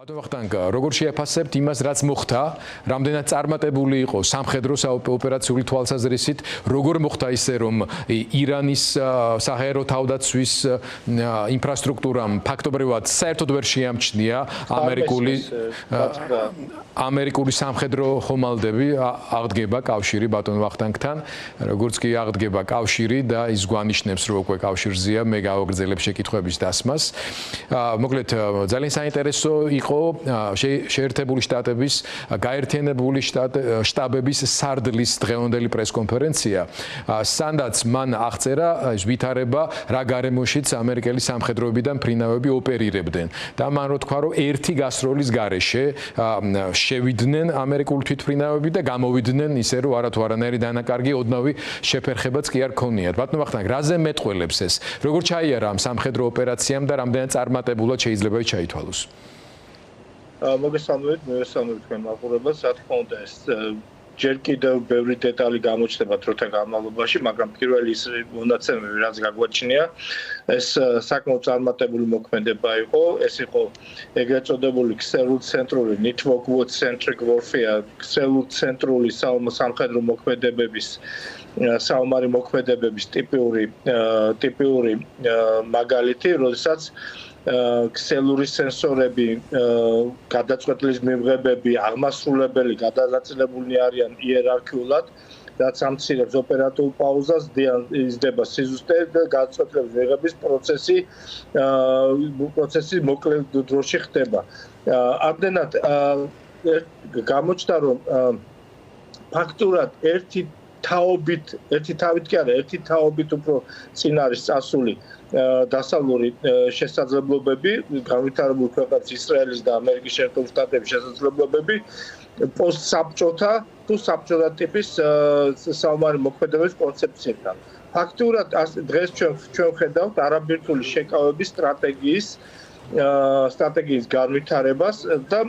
ბატონ ვახტანგ, როგორ შეაფასებთ იმას, რაც მოხდა, რამდენად წარმატებული იყო სამხედრო ოპერაციული თვალსაზრისით, როგორ მოხდა ისე, რომ ირანის საჰაერო თავდაცვის ინფრასტრუქტურამ ფაქტობრივად საერთოდ ვერ შეამჩნია ამერიკული სამხედრო ხომალდები აღდგება კავშირი ბატონ ვახტანგთან, როგორც კი აღდგება კავშირი და ის გვანიშნებს, რომ უკვე კავშირზეა, მე გავაგრძელებ შეკითხვების დასმას. მოკლედ, ძალიან საინტერესო იყო შეერთებული შტატების გაერთიანებული შტაბების სარდლის დღევანდელი პრესკონფერენცია, სანდაც მან აღწერა ვითარება რა გარემოშიც ამერიკელი სამხედროებიდან ფრინავები ოპერირებდნენ და მან რო თქვა, რომ ერთი გასროლის გარეშე შევიდნენ ამერიკული თვითმფრინავები და გამოვიდნენ ისე, რომ არათუ არანაირი დანაკარგი ოდნავი შეფერხებაც კი არ ქონიათ. ბატონ ვახტანგ, რაზე მეტყველებს ეს? როგორ ჩაიარა ამ სამხედრო ოპერაციამ და რამდენად წარმატებულად შეიძლება ჩაითვალოს? მოგესალმებით, თქვენ მაყურებელს, რა თქმა უნდა, ეს ჯერ კიდევ ბევრი დეტალი გამოჩნდება დროთა განმავლობაში, მაგრამ პირველი ის მონაცემები, რაც გაგვაჩნია, ეს საკმაოდ წარმატებული მოქმედება იყო. ეს იყო ეგრეთ წოდებული ქსელურ-ცენტრული network centric warfare, ქსელურ-ცენტრული სამხედრო მოქმედებების საომარი მოქმედებების ტიპიური მაგალითი, როდესაც ქსელური სენსორები, გადაწყვეტილის მიღებები, აღმასრულებელი გადაწილებული არიან იერარქიულად, რაც ამცირებს ოპერატიულ პაუზას, იზრდება სიზუსტე და გადაწყვეტილების მიღების პროცესი მოკლე დროში ხდება. ამდენად გამოჩნდა, რომ ფაქტურად ერთი თაობით უფრო წინ არის წასული დასავლური შესაძლებლობები, განვითარებული ქვეყნების ისრაელის და ამერიკის შეერთებული შტატების შესაძლებლობები პოსტსაბჭოთა თუ საბჭოთა ტიპის საომარი მოქმედების კონცეფციებთან. ფაქტურად დღეს ჩვენ ხედავთ არაბირთული შეკავების სტრატეგიის განვითარებას და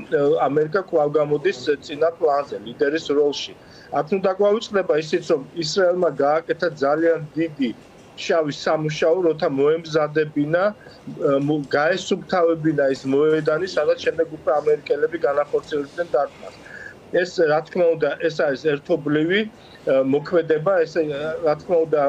ამერიკა კვლავ გამოდის წინა პლანზე, ლიდერის როლში. აქ უნდა გვავიწყდება ისიც, რომ ისრაელმა გააკეთა ძალიან დიდი შავი სამუშაო, როცა მოემზადებინა, გაესუფთავებინა ის მოედანი, სადაც შემდეგ უკვე ამერიკელები განახორციელებდნენ დარტყმას. ეს რა თქმა უნდა, ეს არის ერთობლივი მოქმედება, ეს რა თქმა უნდა,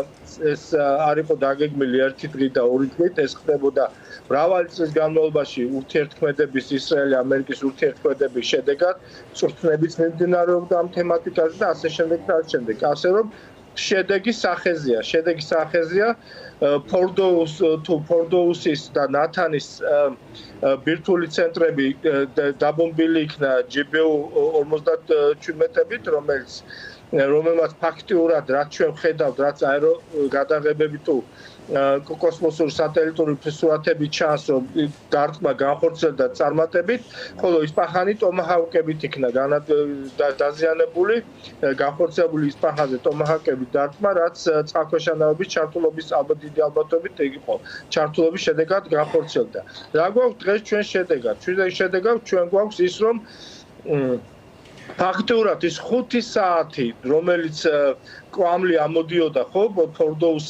ეს არ იყო დაგეგმილი ერთი დღით და ორი დღით, ეს ხდებოდა მრავალი წლის განმავლობაში ურთიერთქმედების ისრაელი-ამერიკის ურთიერთქმედების შედეგად, წვრთნებიც მიმდინარეობდა ამ თემატიკაზე და ასე შემდეგ და ასე შემდეგ. ასე რომ შედეგი სახეზია ფორდოუსის და ნათანის ბირთვული ცენტრები დაბომბილი იქნა GBU 57-ით, რომელმაც ფაქტიურად რაც ჩვენ ხედავთ, რაც აეროგადაღებები თუ კოსმოსური სატელიტური სურათები ჩანს, რომ დარტყმა განხორციელდა წარმატებით, ხოლო ისპაჰანი ტომაჰავკებით იქნა დაზიანებული, განხორციელებული ისპაჰანზე ტომაჰავკებით დარტყმა, რაც წყალქვეშა ჩართულობის ალბათ დიდი ალბათობით იყო ჩართულობის შედეგად განხორციელდა. რა გვაქვს დღეს ჩვენ შედეგად? შედეგად ჩვენ გვაქვს ის, რომ ფაქტურად ის 5 საათი, რომელიც კვამლი ამოდიოდა, ხო, ფორდოუს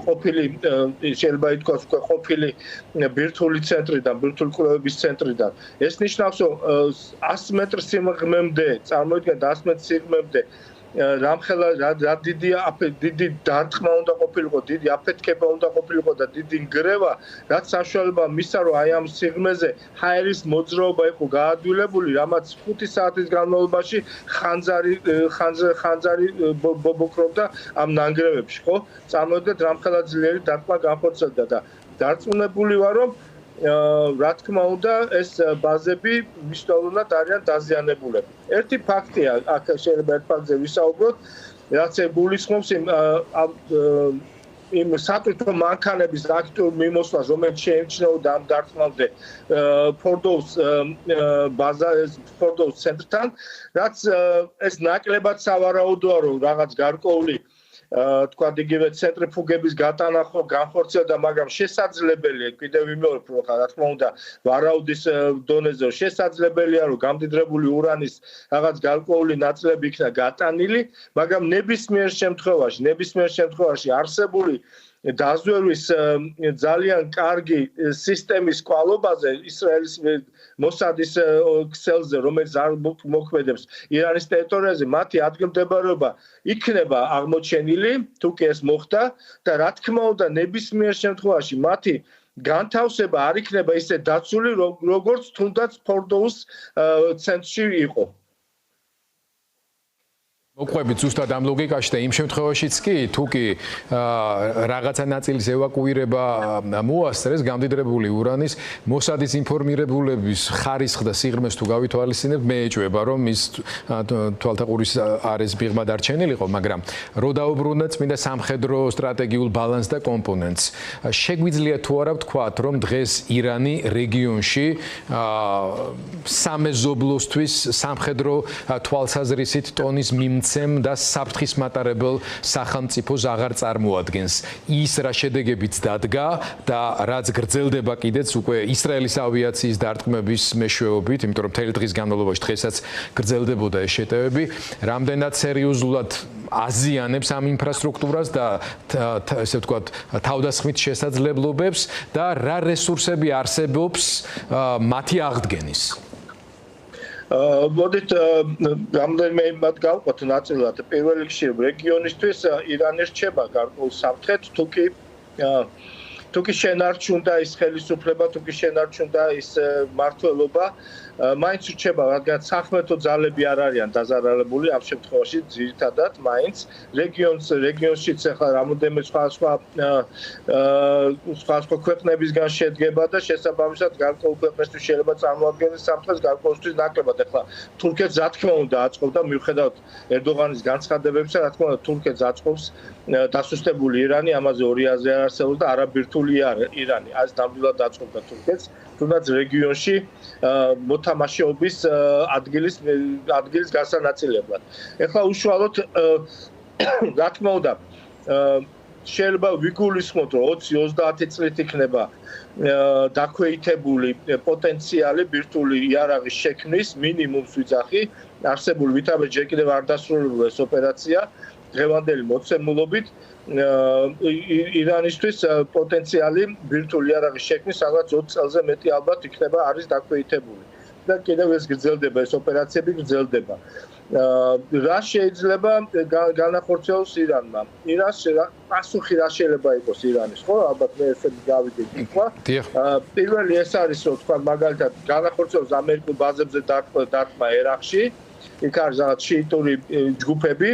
ყოფილი, შეიძლება ითქვას უკვე ყოფილი ბირთვული ცენტრიდან, ბირთვული კვლევების ცენტრიდან. ეს ნიშნავს, რომ 100 მეტრ სიმაღლემდე, წარმოიდგინეთ 100 მეტრ სიმაღლემდე რამხელა რა დიდი დარტყმა უნდა ყოფილიყო, დიდი აფეთქება უნდა ყოფილიყო და დიდი ნგრევა, რაც საშუალება მისცა, რომ აი ამ სიღრმეზე ჰაერის მოძრაობა იყო გაადვილებული, რამაც 5 საათის განმავლობაში ხანძარი ბობოქრობდა ამ ნანგრევებში, ხო? წარმოიდგინეთ რამხელა ძლიერი დარტყმა განხორციელდა და დარწმუნებული ვარ, რომ რა თქმა უნდა, ეს ბაზები მნიშვნელოვნად არიან დაზიანებულები. ერთი ფაქტია, აქ შეიძლება ერთ ფაქტზე ვისაუბროთ, რაც გულისხმობს იმ სატვირთო მანქანების აქტიურ მიმოსვლას, რომელიც შეიმჩნეოდა ამ დარტყმამდე ფორდოუს ცენტრთან, რაც ეს ნაკლებად სავარაუდოა, რომ რაღაც გარკვეული თქვა იგივე ცენტრიფუგების გატანა განხორციელდა, მაგრამ შესაძლებელია, კიდევ ვიმეორებ, რომ რა თქმა უნდა, ვარაუდის დონეზე შესაძლებელია, რომ გამდიდრებული ურანის რაღაც გარკვეული ნაწილები იქნა გატანილი, მაგრამ ნებისმიერ შემთხვევაში არსებული დაზვერვის ძალიან კარგი სისტემის კვალობაზე ისრაელის მოსადის ქსელზე, რომელიც არ მოქმედებს ირანის ტერიტორიაზე, მათი ადგილმდებარეობა იქნება აღმოჩენილი, თუ კი ეს მოხდა და რა თქმა უნდა, ნებისმიერ შემთხვევაში მათი განთავსება არ იქნება ისე დაცული, როგორც თუნდაც ფორდოუს ცენტრში იყო. მოყვებით ზუსტად ამ ლოგიკაში და იმ შემთხვევაშიც კი თუ კი რაღაცა ნაწილის ევაკუირება მოასწრეს გამდიდრებული ურანის მოსადის ინფორმირებულების ხარისხ და სიღრმეს თუ გავითვალისწინებთ მე ეჭვება რომ ის თვალთაყურის არის მიღმა დარჩენილიყო მაგრამ რო დაუბრუნდეთ წმინდა სამხედრო სტრატეგიულ ბალანსს და კომპონენტს შეგვიძლია თუ არა ვთქვათ რომ დღეს ირანი რეგიონში სამეზობლოსთვის სამხედრო თვალსაზრისით ტონის და საფრთხის მატარებელ სახელმწიფოს აღარ წარმოადგენს. ის რა შედეგებიც დადგა და რაც გრძელდება კიდეც უკვე ისრაელის ავიაციის დარტყმების მეშვეობით, იმიტომ რომ მთელი დღის განმავლობაში დღესაც გრძელდებოდა ეს შეტევები, რამდენად სერიოზულად აზიანებს ამ ინფრასტრუქტურას და ესე ვთქვათ თავდასხმით შესაძლებლობებს და რა რესურსები არსებობს მათი აღდგენის. მოდით რამდენიმე იმად გავყვოთ ნაწილად. პირველ რიგში რეგიონისთვის ირანი რჩება გარკვეულ საფრთხედ, თუკი შენარჩუნდა ის ხელისუფლება, თუკი შენარჩუნდა ის მმართველობა, მაინც რჩება, რადგან სახმელეთო ძალები არ არიან დაზარალებული ამ შემთხვევაში ძირითადად მაინც რეგიონშიც ახლა რამოდენიმე სხვა ქვეყნებისგან შედგება და შესაბამისად გარკვეულ ქვეყნისთვის შეიძლება წარმოადგენდეს საფრთხეს, გარკვეულისთვის ნაკლებად. ახლა თურქეთს რა თქმა უნდა აწყობდა მიუხედავად ერდოღანის განცხადებებისა, რა თქმა უნდა თურქეთს აწყობს დასუსტებული ირანი, ამაზე ორი აზრი არ არსებობს და არაბირთული ირანი. ეს ნამდვილად აწყობდა თურქეთს, თუნდაც რეგიონში მოთამაშეობის ადგილის გასანაწილებლად. ეხლა უშუალოდ რა თქმა უნდა შეიძლება ვიგულისხმოთ რომ 20-30 წლით იქნება დაქვეითებული პოტენციალი ბირთვული იარაღის შექმნის მინიმუმს ვიძახი არსებული ვითარება ჯერ კიდევ არ დასრულებული ეს ოპერაცია დღევანდელი მოცემულობით ირანისთვის პოტენციალი ბირთვული იარაღის შექმნის სადღაც 20 წელზე მეტი ალბათ იქნება არის დაქვეითებული და კიდევ ეს გრძელდება ეს ოპერაციები გრძელდება რა შეიძლება განახორციელოს ირანმა ირანს პასუხი რა შეიძლება იყოს ირანის ხო ალბათ მე ესე გავიგე თქვა პირველი ეს არის რომ თქვა მაგალითად განახორციელოს ამერიკულ ბაზებზე დარტყმა ერაყში იქ არის რაღაც შიიტური ჯგუფები,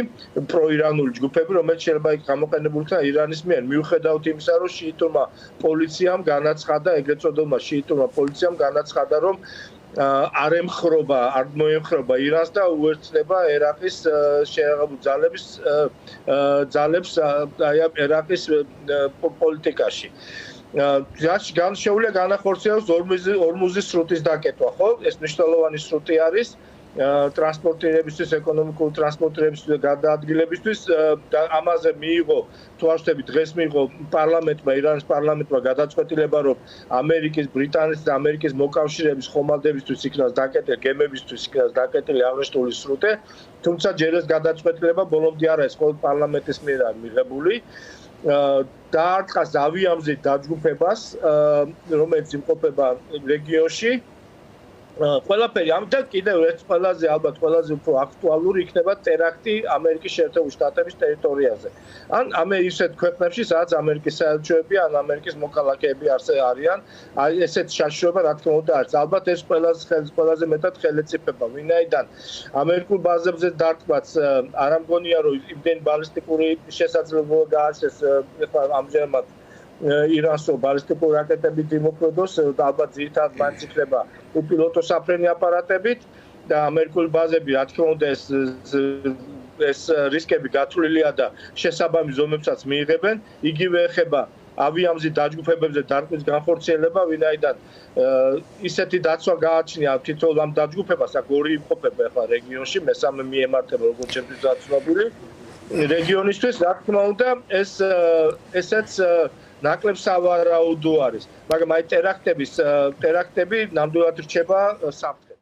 პროირანული ჯგუფები, რომელიც შეიძლება იქ გამოყენებული იქნა ირანის მიერ. მიუხედავად იმისა, რომ შიიტურმა პოლიციამ განაცხადა, ეგრეთ წოდებული შიიტურმა პოლიციამ განაცხადა, რომ არ მოემხრობა ირანს და უერთდება ერაყის შეერთებულ ძალებს ერაყის პოლიტიკაში. შეუძლია განახორციელოს ორმუზის სრუტის დაკეტვა, ხო? ეს მნიშვნელოვანი სრუტი არის. ტრანსპორტირებისთვის, ეკონომიკური ტრანსპორტირებისთვის და გადაადგილებისთვის და ამაზე მიიღო თვალშები დღეს მიიღო პარლამენტმა, ირანის პარლამენტმა გადაწყვეტილება, რომ ამერიკის, ბრიტანეთის და ამერიკის მოკავშირეების ხომალდებისთვის იქნას დაკეტილი, გემებისთვის იქნას დაკეტილი აღნიშნული სრუტე, თუმცა ჯერ ეს გადაწყვეტილება ბოლომდე არ არის მხოლოდ პარლამენტის მიერ მიღებული. დაარტყას ავიამზით დაჯგუფებას, რომელიც იმყოფება რეგიონში. ყველაფერი ამიტომ კიდევ ერთ ყველაზე ალბათ ყველაზე უფრო აქტუალური იქნება ტერაქტი ამერიკის შეერთებული შტატების ტერიტორიაზე. ან ისეთ ქვეყნებში, სადაც ამერიკის საელჩოები ან ამერიკის მოქალაქეები არიან, ესეთ შაშრობა რა თქმა უნდა არის. ალბათ ეს ყველაზე მეტად ხელეწიფება, ვინაიდან ამერიკულ ბაზებზე დარტყმაც არ ამგონია რომ იმდენი ბალისტიკური შესაძლებლობა გააჩნდეს ახლა ამჟამად ირანს ბალისტიკური რაკეტებით იმოქმედოს და ალბათ ძირითადად მაინც იქნება უპილოტო საფრენი აპარატებით და ამერიკული ბაზები რა თქმა უნდა ეს რისკები გათვლილია და შესაბამის ზომებსაც მიიღებენ იგივე ეხება ავიამზით დაჯგუფებებზე დარტყმის განხორციელება ვინაიდან ისეთი დაცვა გააჩნია თითოეულ ამ დაჯგუფებას აქ ორი იმყოფება ახლა რეგიონში მესამე მიემართება როგორც ჩემთვის დაცვებული რეგიონისთვის რა თქმა უნდა ესეც ნაკლებ სავარაუდო არის მაგრამ აი ტერაქტები ნამდვილად რჩება საფრთხე